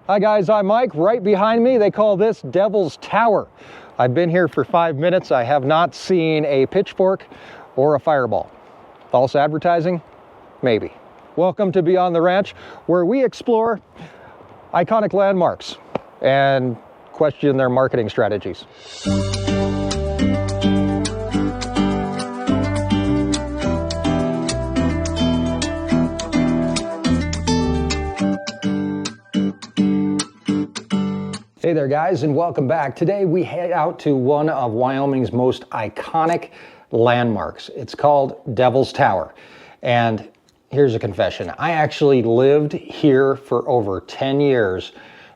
Hi guys, I'm Mike. Right behind me, they call this Devil's Tower. I've been here for 5 minutes. I have not seen a pitchfork or a fireball. False advertising? Maybe. Welcome to Beyond the Ranch, where we explore iconic landmarks and question their marketing strategies. Hey there guys, and welcome back. Today we head out to one of Wyoming's most iconic landmarks. It's called Devil's Tower. And here's a confession. I actually lived here for over 10 years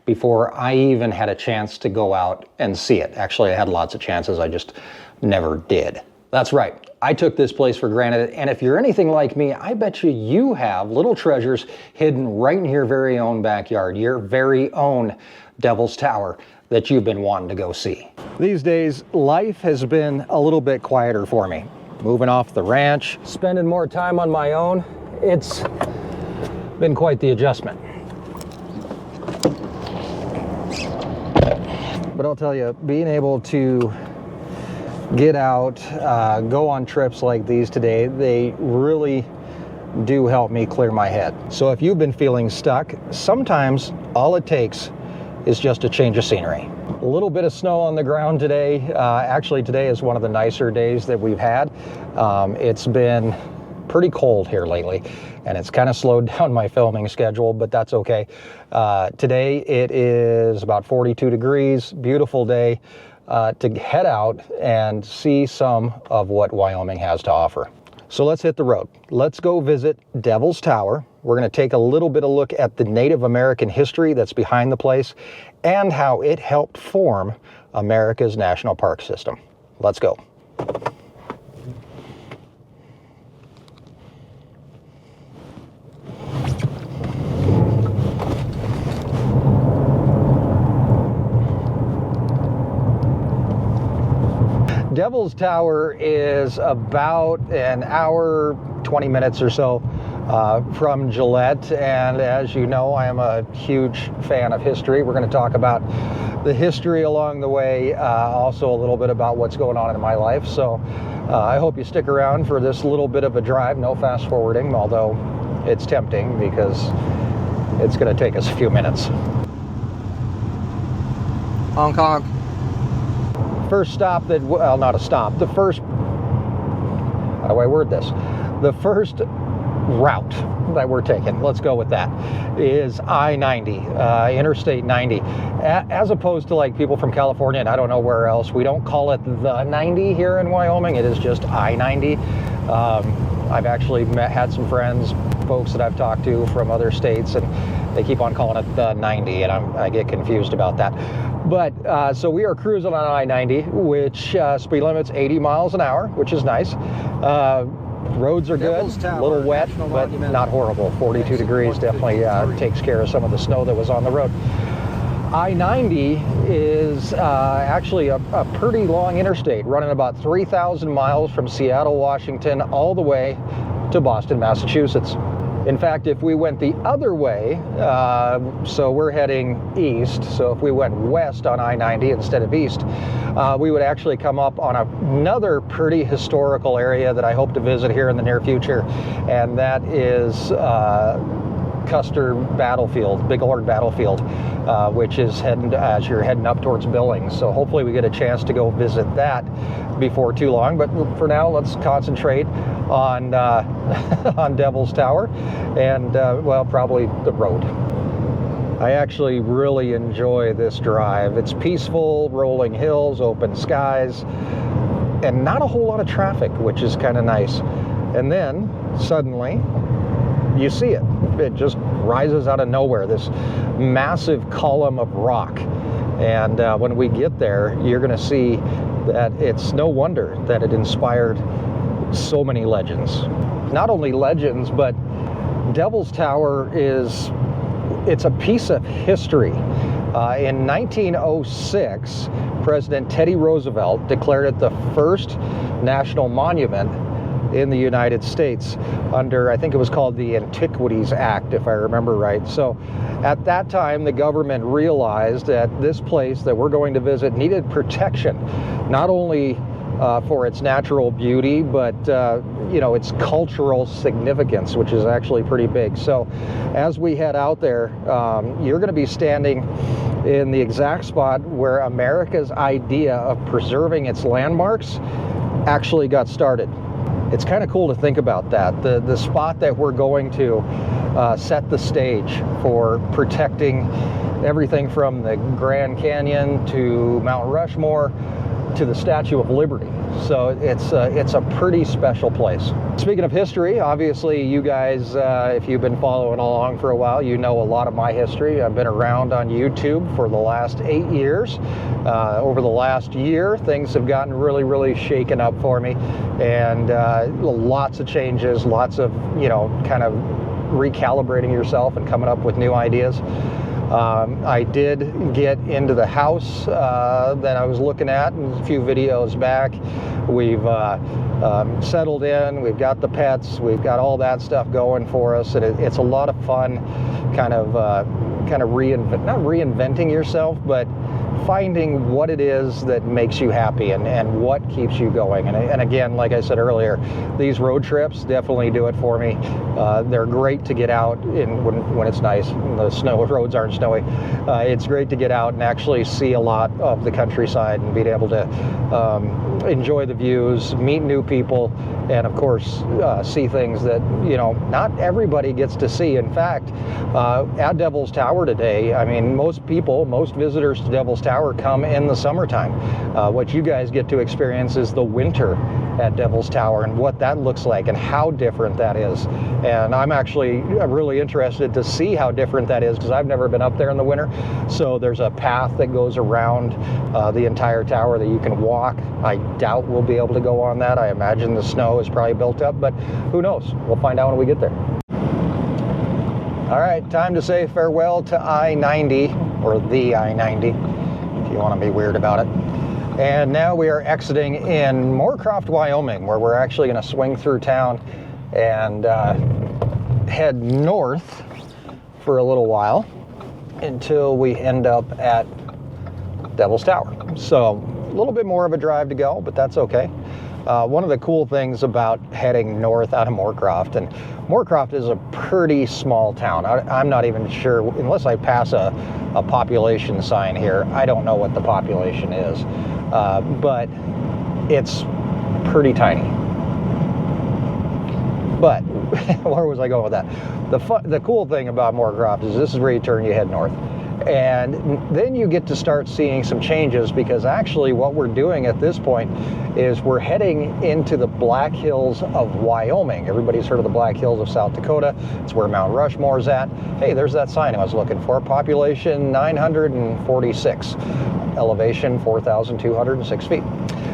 before I even had a chance to go out and see it. Actually, I had lots of chances, I just never did. That's right, I took this place for granted, and if you're anything like me, I bet you have little treasures hidden right in your very own backyard, your very own Devil's Tower that you've been wanting to go see. These days, life has been a little bit quieter for me. Moving off the ranch, spending more time on my own, it's been quite the adjustment. But I'll tell you, being able to get out, go on trips like these today, they really do help me clear my head. So if you've been feeling stuck, sometimes all it takes is just a change of scenery. A little bit of snow on the ground today. Actually, today is one of the nicer days that we've had. It's been pretty cold here lately, and it's kind of slowed down my filming schedule, but that's okay. Today it is about 42 degrees, beautiful day to head out and see some of what Wyoming has to offer. So let's hit the road. Let's go visit Devil's Tower. We're going to take a little bit of look at the Native American history that's behind the place and how it helped form America's national park system. Let's go. Devil's Tower is about an hour, 20 minutes or so from Gillette, and as you know, I am a huge fan of history. We're going to talk about the history along the way, also a little bit about what's going on in my life. So I hope you stick around for this little bit of a drive. No fast forwarding, although it's tempting because it's going to take us a few minutes. Honk honk. First stop that, well, not a stop, the first, how do I word this? The first route that we're taking, let's go with that, is I-90, Interstate 90. As opposed to like people from California, and I don't know where else, we don't call it the 90 here in Wyoming, it is just I-90. I've actually had some friends, folks that I've talked to from other states, and they keep on calling it the 90, and I get confused about that. But so we are cruising on I-90, which speed limit's 80 miles an hour, which is nice. Roads are good, a little wet, but not horrible. 42 degrees definitely takes care of some of the snow that was on the road. I-90 is actually a pretty long interstate, running about 3,000 miles from Seattle, Washington, all the way to Boston, Massachusetts. In fact, if we went the other way, so we're heading east, so if we went west on I-90 instead of east, we would actually come up on another pretty historical area that I hope to visit here in the near future, and that is Custer Battlefield, Bighorn Battlefield, which is heading as you're heading up towards Billings. So hopefully we get a chance to go visit that before too long. But for now, let's concentrate on on Devil's Tower and well, probably the road. I actually really enjoy this drive. It's peaceful, rolling hills, open skies, and not a whole lot of traffic, which is kind of nice. And then suddenly you see it. It just rises out of nowhere, this massive column of rock. And when we get there, you're going to see that it's no wonder that it inspired so many legends. Not only legends, but Devil's Tower it's a piece of history. In 1906, President Teddy Roosevelt declared it the first national monument in the United States under, I think it was called the Antiquities Act, if I remember right. So at that time, the government realized that this place that we're going to visit needed protection, not only for its natural beauty, but you know, its cultural significance, which is actually pretty big. So as we head out there, you're going to be standing in the exact spot where America's idea of preserving its landmarks actually got started. It's kind of cool to think about that. The spot that we're going to set the stage for protecting everything from the Grand Canyon to Mount Rushmore to the Statue of Liberty. So it's a pretty special place. Speaking of history, obviously you guys, if you've been following along for a while, you know a lot of my history. I've been around on YouTube for the last 8 years. Over the last year, things have gotten really shaken up for me, and lots of changes, lots of, you know, kind of recalibrating yourself and coming up with new ideas. I did get into the house that I was looking at a few videos back. We've settled in, we've got the pets, we've got all that stuff going for us, and it's a lot of fun kind of not reinventing yourself, but finding what it is that makes you happy and what keeps you going. And again, like I said earlier, these road trips definitely do it for me. They're great to get out when it's nice and the roads aren't snowy. It's great to get out and actually see a lot of the countryside and be able to enjoy the views, meet new people, and of course see things that, you know, not everybody gets to see. In fact, at Devil's Tower today, I mean, most visitors to Devil's Tower come in the summertime. What you guys get to experience is the winter at Devil's Tower and what that looks like and how different that is. And I'm actually really interested to see how different that is, because I've never been up there in the winter. So there's a path that goes around the entire tower that you can walk. I doubt we'll be able to go on that. I imagine the snow is probably built up, but who knows? We'll find out when we get there. All right, time to say farewell to I-90, or the I-90, if you want to be weird about it. And now we are exiting in Moorcroft, Wyoming, where we're actually going to swing through town and head north for a little while until we end up at Devil's Tower. So a little bit more of a drive to go, but that's okay. One of the cool things about heading north out of Moorcroft, and Moorcroft is a pretty small town. I'm not even sure, unless I pass a population sign here, I don't know what the population is, but it's pretty tiny. But where was I going with that? The cool thing about Moorcroft is this is where you turn, you head north. And then you get to start seeing some changes, because actually what we're doing at this point is we're heading into the Black Hills of Wyoming. Everybody's heard of the Black Hills of South Dakota. It's where Mount Rushmore's at. Hey, there's that sign I was looking for. Population 946. Elevation 4,206 feet.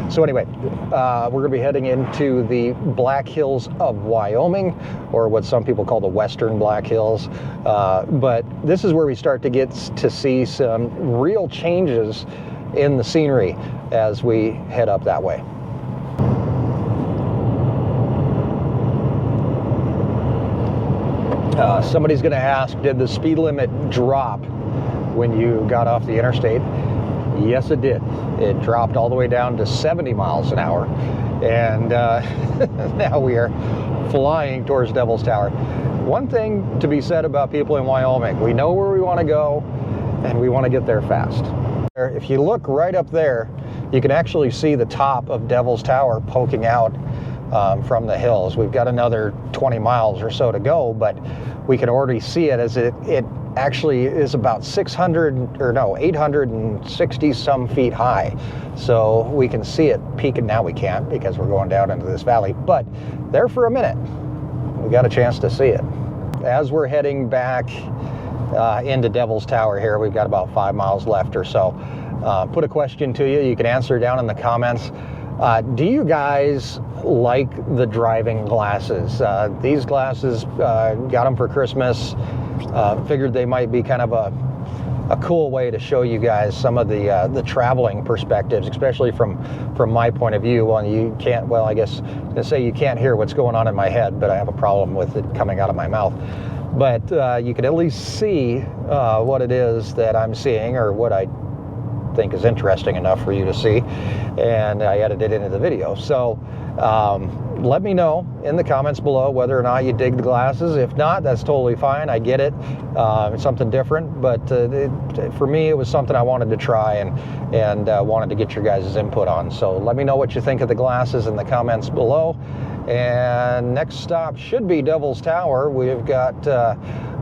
So anyway, we're going to be heading into the Black Hills of Wyoming, or what some people call the Western Black Hills. But this is where we start to get to see some real changes in the scenery as we head up that way. Somebody's going to ask, did the speed limit drop when you got off the interstate? Yes, it did. It dropped all the way down to 70 miles an hour. And now we are flying towards Devil's Tower. One thing to be said about people in Wyoming, we know where we want to go, and we want to get there fast. If you look right up there, you can actually see the top of Devil's Tower poking out from the hills. We've got another 20 miles or so to go, but we can already see it as it actually is about 860 some feet high. So we can see it peaking. Now we can't, because we're going down into this valley, but there for a minute, we got a chance to see it. As we're heading back into Devil's Tower here, we've got about 5 miles left or so. Put a question to you. You can answer down in the comments. Do you guys like the driving glasses? These glasses, got them for Christmas. Figured they might be kind of a cool way to show you guys some of the traveling perspectives, especially from my point of view. Well, you can't, well, I guess to say you can't hear what's going on in my head, but I have a problem with it coming out of my mouth. But you can at least see what it is that I'm seeing, or what I think is interesting enough for you to see, and I edited it into the video. So let me know in the comments below whether or not you dig the glasses. If not, that's totally fine. I get it. It's something different, but for me, it was something I wanted to try and wanted to get your guys' input on. So let me know what you think of the glasses in the comments below. And next stop should be Devil's Tower. We've got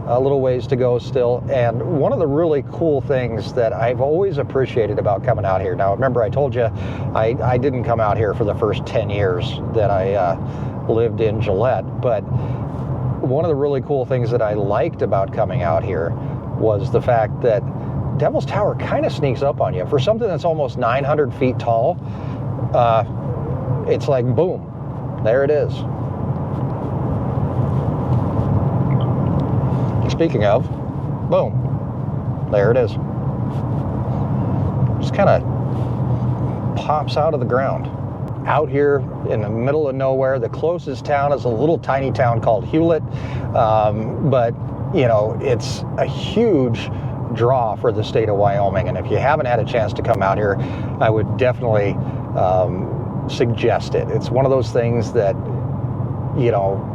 a little ways to go still. And one of the really cool things that I've always appreciated about coming out here. Now, remember I told you I didn't come out here for the first 10 years that I lived in Gillette, but one of the really cool things that I liked about coming out here was the fact that Devil's Tower kind of sneaks up on you. For something that's almost 900 feet tall, it's like, boom, there it is. Speaking of, boom, there it is. Just kind of pops out of the ground. Out here in the middle of nowhere, the closest town is a little tiny town called Hewlett, but you know, it's a huge draw for the state of Wyoming. And if you haven't had a chance to come out here, I would definitely suggest it. It's one of those things that, you know,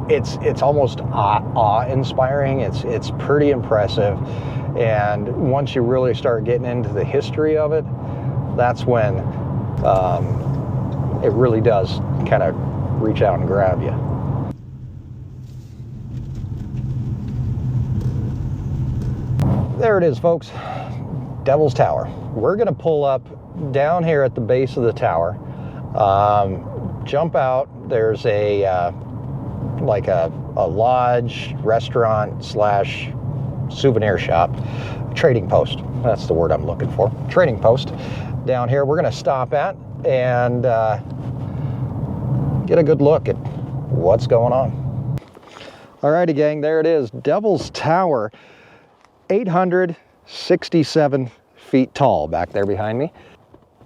it's almost awe-inspiring. It's pretty impressive, and once you really start getting into the history of it, that's when it really does kind of reach out and grab you. There it is, folks. Devil's Tower. We're gonna pull up down here at the base of the tower, jump out. There's a like a lodge, restaurant slash souvenir shop, trading post. That's the word I'm looking for. Trading post down here. We're going to stop at and get a good look at what's going on. All righty, gang, there it is. Devil's Tower, 867 feet tall back there behind me.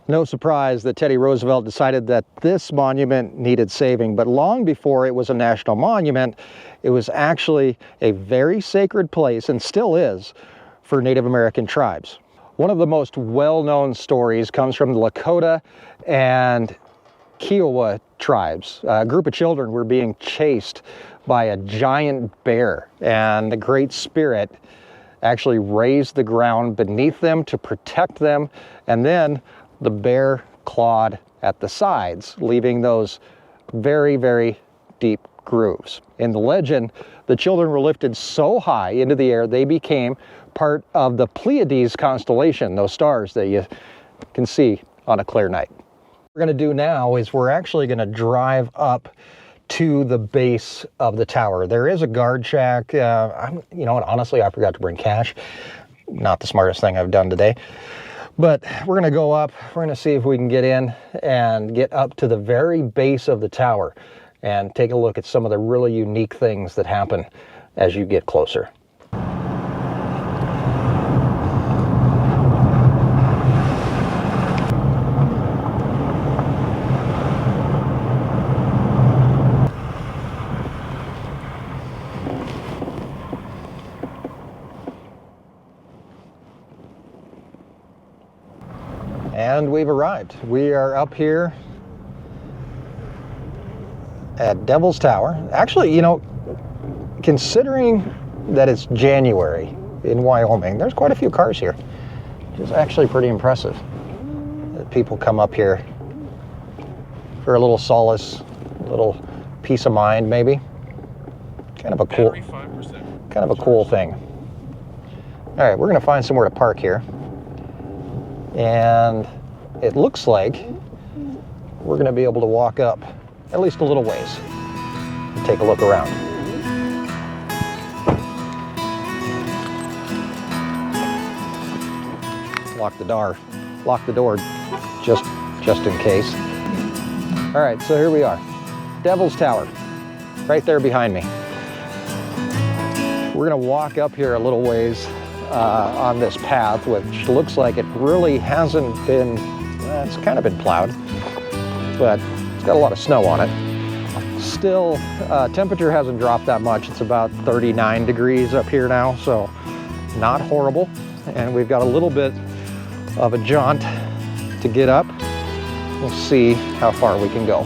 No surprise that Teddy Roosevelt decided that this monument needed saving, but long before it was a national monument, it was actually a very sacred place, and still is, for Native American tribes. One of the most well-known stories comes from the Lakota and Kiowa tribes. A group of children were being chased by a giant bear, and the Great Spirit actually raised the ground beneath them to protect them, and then the bear clawed at the sides, leaving those very, very deep grooves. In the legend, the children were lifted so high into the air, they became part of the Pleiades constellation, those stars that you can see on a clear night. What we're gonna do now is we're actually gonna drive up to the base of the tower. There is a guard shack. You know what, honestly, I forgot to bring cash. Not the smartest thing I've done today. But we're going to go up, we're going to see if we can get in and get up to the very base of the tower and take a look at some of the really unique things that happen as you get closer. And we've arrived. We are up here at Devil's Tower. Actually, you know, considering that it's January in Wyoming, there's quite a few cars here, which is actually pretty impressive. That people come up here for a little solace, a little peace of mind, maybe. Kind of a cool thing. All right, we're gonna find somewhere to park here. And it looks like we're going to be able to walk up at least a little ways and take a look around. Lock the door just in case. All right, so here we are. Devil's Tower, right there behind me. We're going to walk up here a little ways. on this path, which looks like it really hasn't been, it's kind of been plowed, but it's got a lot of snow on it. Still, temperature hasn't dropped that much. It's about 39 degrees up here now, so not horrible. And we've got a little bit of a jaunt to get up. We'll see how far we can go.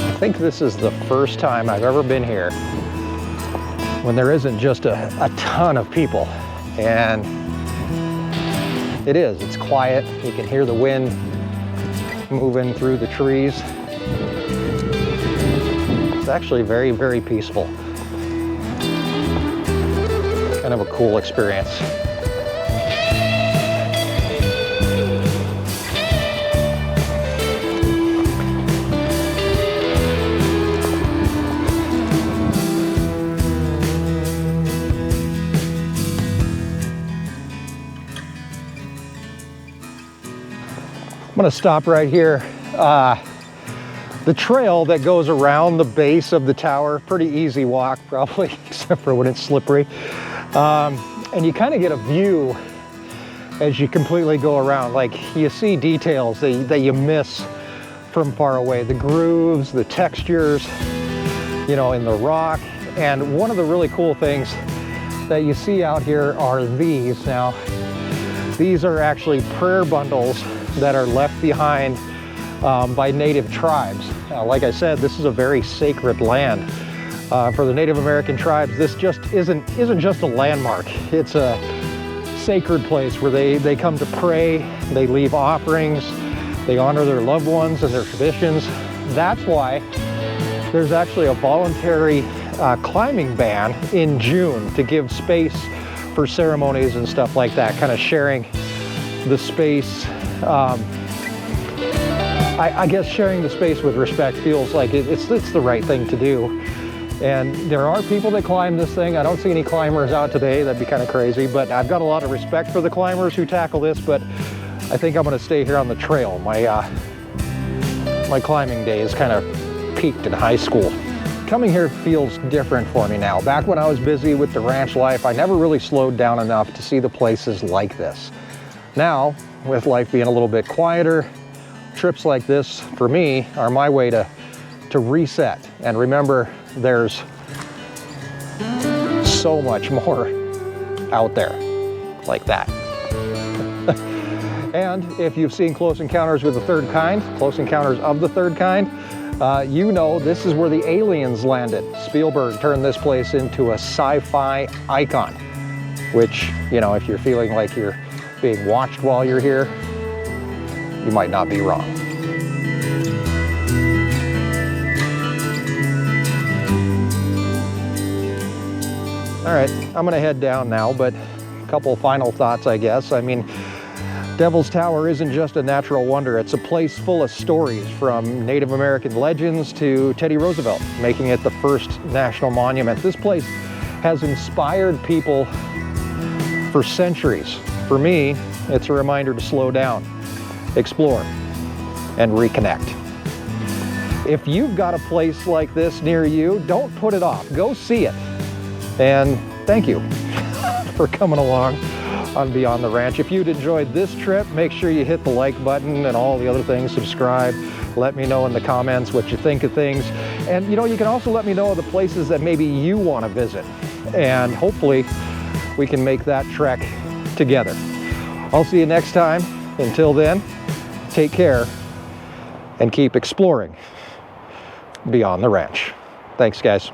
I think this is the first time I've ever been here when there isn't just a ton of people. And it's quiet. You can hear the wind moving through the trees. It's actually very, very peaceful. Kind of a cool experience. I'm gonna stop right here. The trail that goes around the base of the tower, pretty easy walk probably, except for when it's slippery. And you kind of get a view as you completely go around. Like, you see details that you miss from far away. The grooves, the textures, you know, in the rock. And one of the really cool things that you see out here are these. Now, these are actually prayer bundles that are left behind by native tribes. Like I said, this is a very sacred land. For the Native American tribes, this just isn't just a landmark. It's a sacred place where they come to pray, they leave offerings, they honor their loved ones and their traditions. That's why there's actually a voluntary climbing ban in June to give space for ceremonies and stuff like that, kind of sharing the space. I guess sharing the space with respect feels like it's the right thing to do. And there are people that climb this thing. I don't see any climbers out today. That'd be kind of crazy, but I've got a lot of respect for the climbers who tackle this, but I think I'm gonna stay here on the trail. My climbing days kind of peaked in high school. Coming here feels different for me now. Back when I was busy with the ranch life, I never really slowed down enough to see the places like this. Now, with life being a little bit quieter, trips like this, for me, are my way to reset and remember there's so much more out there like that. And if you've seen Close Encounters with the Third Kind, Close Encounters of the Third Kind, you know this is where the aliens landed. Spielberg turned this place into a sci-fi icon, which, you know, if you're feeling like you're being watched while you're here, you might not be wrong. All right, I'm gonna head down now, but a couple final thoughts, I guess. I mean, Devil's Tower isn't just a natural wonder. It's a place full of stories, from Native American legends to Teddy Roosevelt, making it the first national monument. This place has inspired people for centuries. For me, it's a reminder to slow down, explore, and reconnect. If you've got a place like this near you, don't put it off. Go see it. And thank you for coming along on Beyond the Ranch. If you'd enjoyed this trip, make sure you hit the like button and all the other things, subscribe. Let me know in the comments what you think of things. And you know, you can also let me know the places that maybe you want to visit. And hopefully we can make that trek together. I'll see you next time. Until then, take care and keep exploring Beyond the Ranch. Thanks, guys.